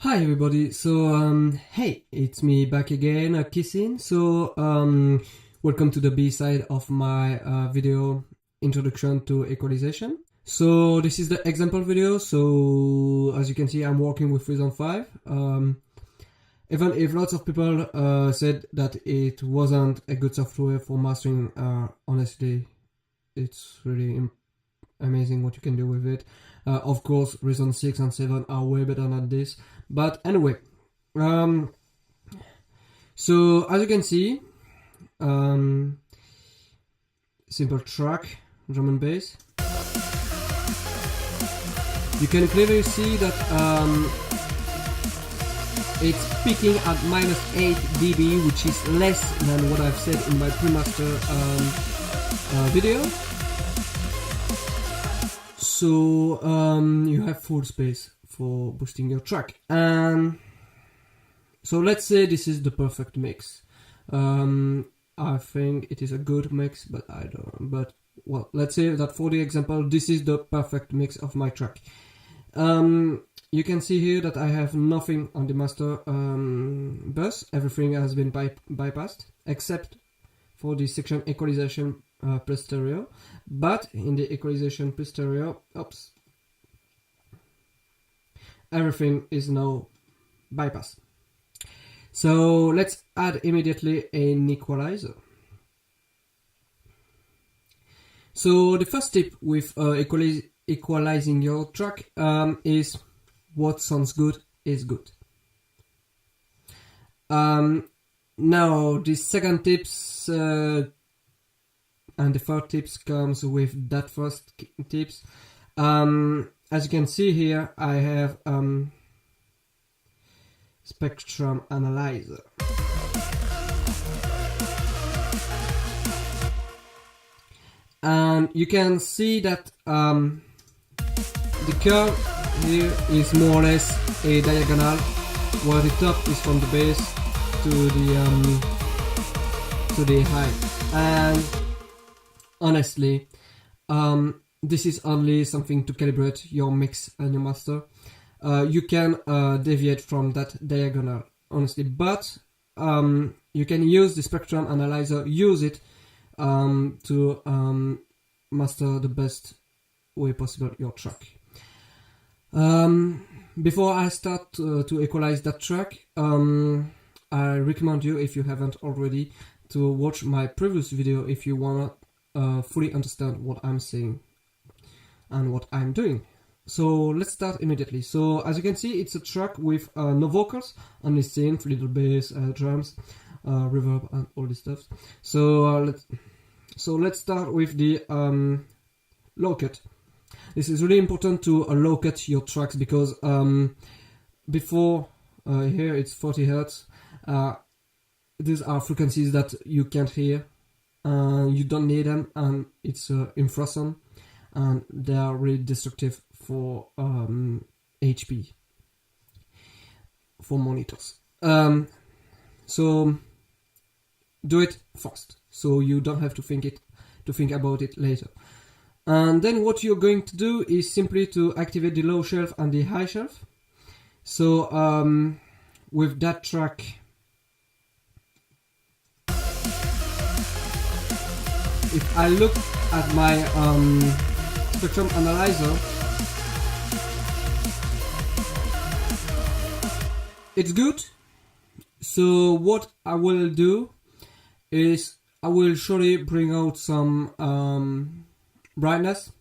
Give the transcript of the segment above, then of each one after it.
Hi everybody, hey, it's me back again, Kissing. Welcome to the B-side of my video introduction to equalization. So this is the example video. So as you can see, I'm working with Reason 5. Even if lots of people said that it wasn't a good software for mastering, honestly, it's really amazing what you can do with it. Of course, Reason 6 and 7 are way better than this. But anyway, so as you can see, simple track, drum and bass. You can clearly see that it's peaking at -8 dB, which is less than what I've said in my pre-master video. So you have full space for boosting your track. And so let's say this is the perfect mix. I think it is a good mix, but I don't. But well, let's say that for the example, this is the perfect mix of my track. You can see here that I have nothing on the master bus. Everything has been bypassed except for the section equalization plus stereo. But in the equalization plus stereo, everything is now bypassed. So let's add immediately an equalizer. So the first tip with equalizing your track is what sounds good is good. Now the second tips and the third tips comes with that first tips. As you can see here, I have spectrum analyzer. And you can see that the curve here is more or less a diagonal, where the top is from the base to the high. And honestly, this is only something to calibrate your mix and your master. You can deviate from that diagonal, honestly, but you can use the spectrum analyzer, use it to master the best way possible your track. Before I start to equalize that track, I recommend you, if you haven't already, to watch my previous video if you wanna fully understand what I'm saying and what I'm doing. So let's start immediately. So as you can see, it's a track with no vocals, only synth, little bass, drums, reverb, and all this stuff. So let's start with the low cut. This is really important to low cut your tracks because before here it's 40 Hz. These are frequencies that you can't hear. You don't need them, and it's infrasound, and they are really destructive for HP, for monitors. So do it fast, so you don't have to think about it later. And then what you're going to do is simply to activate the low shelf and the high shelf. So with that track, if I look at my spectrum analyzer, it's good. So what I will do is I will surely bring out some brightness,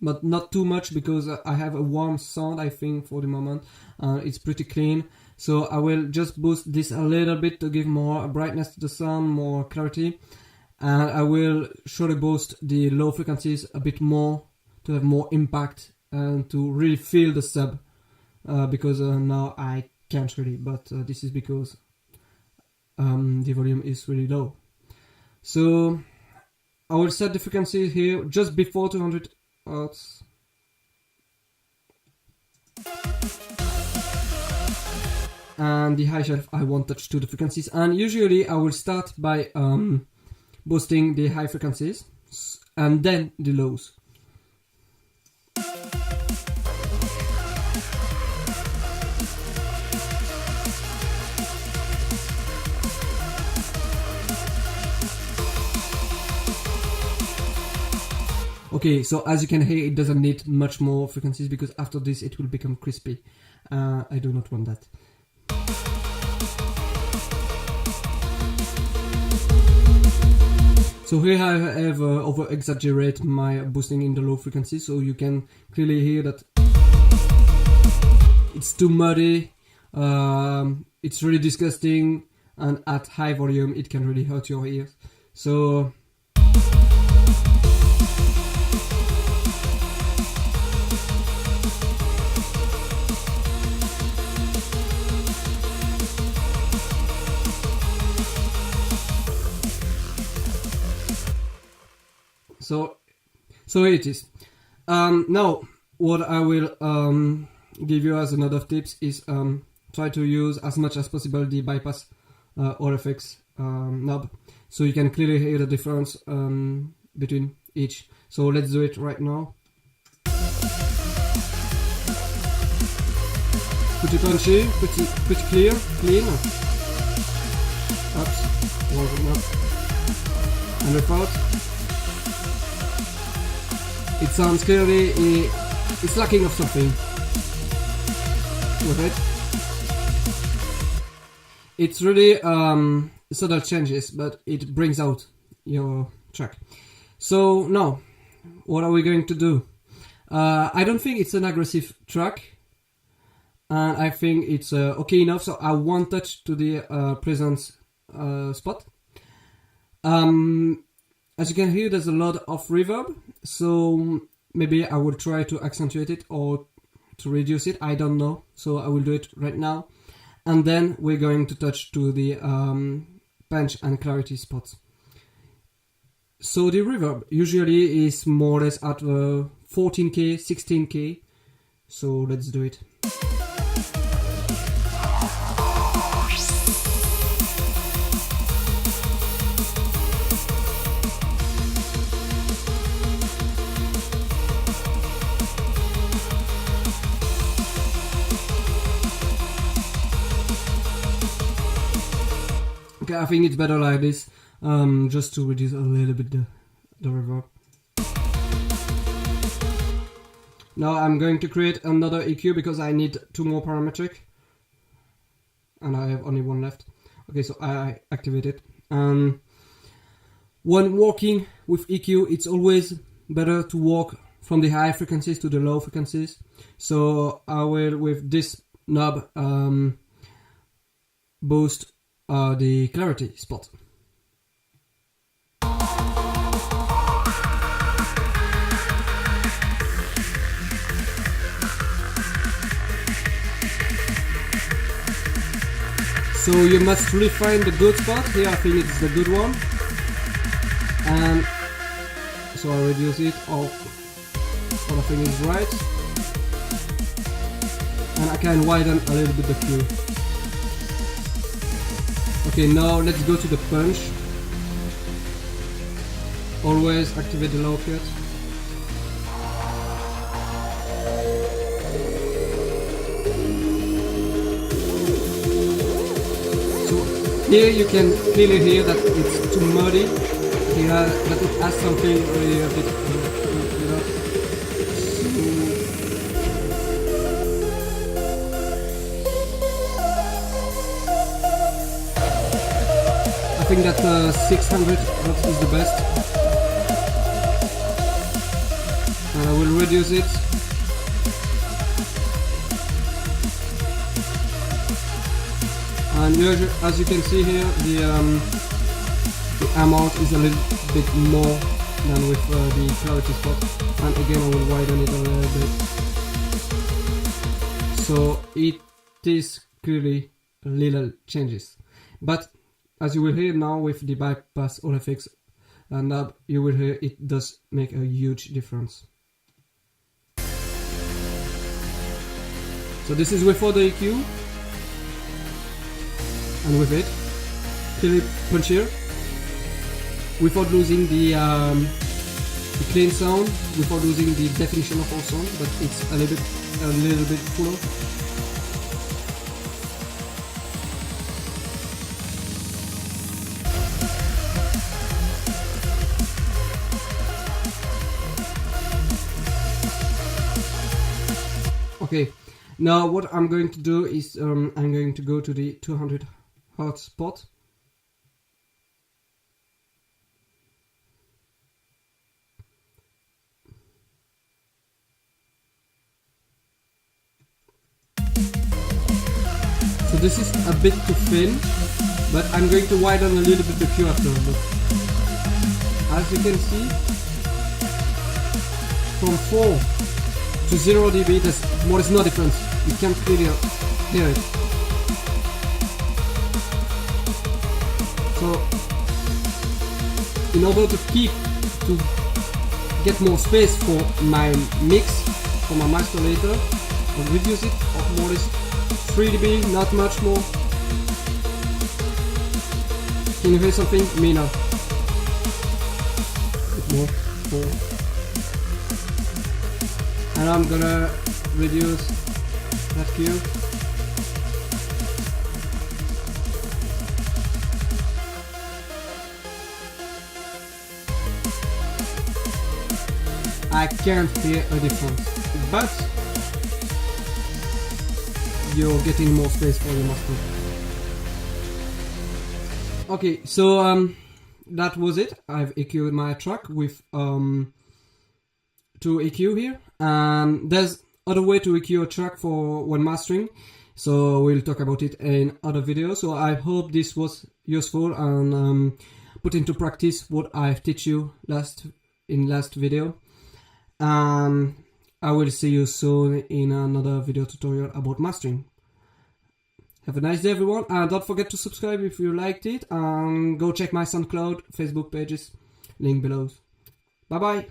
but not too much, because I have a warm sound, I think, for the moment. It's pretty clean. So I will just boost this a little bit to give more brightness to the sound, more clarity. And I will surely boost the low frequencies a bit more to have more impact and to really feel the sub, because now I can't really, but this is because the volume is really low. So I will set the frequency here just before 200 Hz. And the high shelf I won't touch to the frequencies, and usually I will start by boosting the high frequencies and then the lows. Okay, so as you can hear, it doesn't need much more frequencies because after this it will become crispy. I do not want that. So here I have over-exaggerate my boosting in the low frequency, so you can clearly hear that it's too muddy, it's really disgusting, and at high volume it can really hurt your ears. So So it is. Now, what I will give you as another tips is try to use as much as possible the bypass or effects knob, so you can clearly hear the difference between each. So let's do it right now. Pretty punchy, pretty clear, clean. Ups, one up, and without. It sounds clearly it's lacking of something with it. It's really subtle changes, but it brings out your track. So now, what are we going to do? I don't think it's an aggressive track, and I think it's okay enough. So I won't touch to the presence spot. As you can hear, there's a lot of reverb, so maybe I will try to accentuate it or to reduce it, I don't know, so I will do it right now. And then we're going to touch to the punch and clarity spots. So the reverb usually is more or less at 14K, 16K, so let's do it. Okay, I think it's better like this, just to reduce a little bit the reverb. Now I'm going to create another EQ because I need 2 more parametric, and I have only 1 left. Okay, so I activate it. When working with EQ, it's always better to work from the high frequencies to the low frequencies. So I will, with this knob, boost the clarity spot. So you must really find the good spot. Here I think it's the good one. And so I reduce it, all I think is right. And I can widen a little bit the Q. Okay, now let's go to the punch. Always activate the low cut. So here you can clearly hear that it's too muddy. Here that it has something really a bit, I think that 600 Hz is the best, and I will reduce it. And as you can see here, the amount is a little bit more than with the clarity spot, and again I will widen it a little bit. So it is clearly little changes, but as you will hear now with the bypass or effects knob, you will hear it does make a huge difference. So this is without the EQ, and with it, clearly punchier, without losing the clean sound, without losing the definition of our sound, but it's a little bit fuller. Okay, now what I'm going to do is I'm going to go to the 200 Hertz spot. So this is a bit too thin, but I'm going to widen a little bit the Q after. Look. As you can see, from 4 to 0 dB, there is no difference. You can clearly hear it. So, in order to get more space for my mix, for my master later, I'll reduce it of more or less 3 dB, not much more. Can you hear something? Me now. A bit more. 4. And I'm gonna reduce that Q. I can't hear a difference, but you're getting more space for your master. Okay, so that was it. I've EQ'd my track with 2 EQ here. There's other way to EQ a track for when mastering, so we'll talk about it in other videos. So I hope this was useful and put into practice what I've teach you in last video. I will see you soon in another video tutorial about mastering. Have a nice day, everyone, and don't forget to subscribe if you liked it, and go check my SoundCloud, Facebook pages, link below. Bye bye.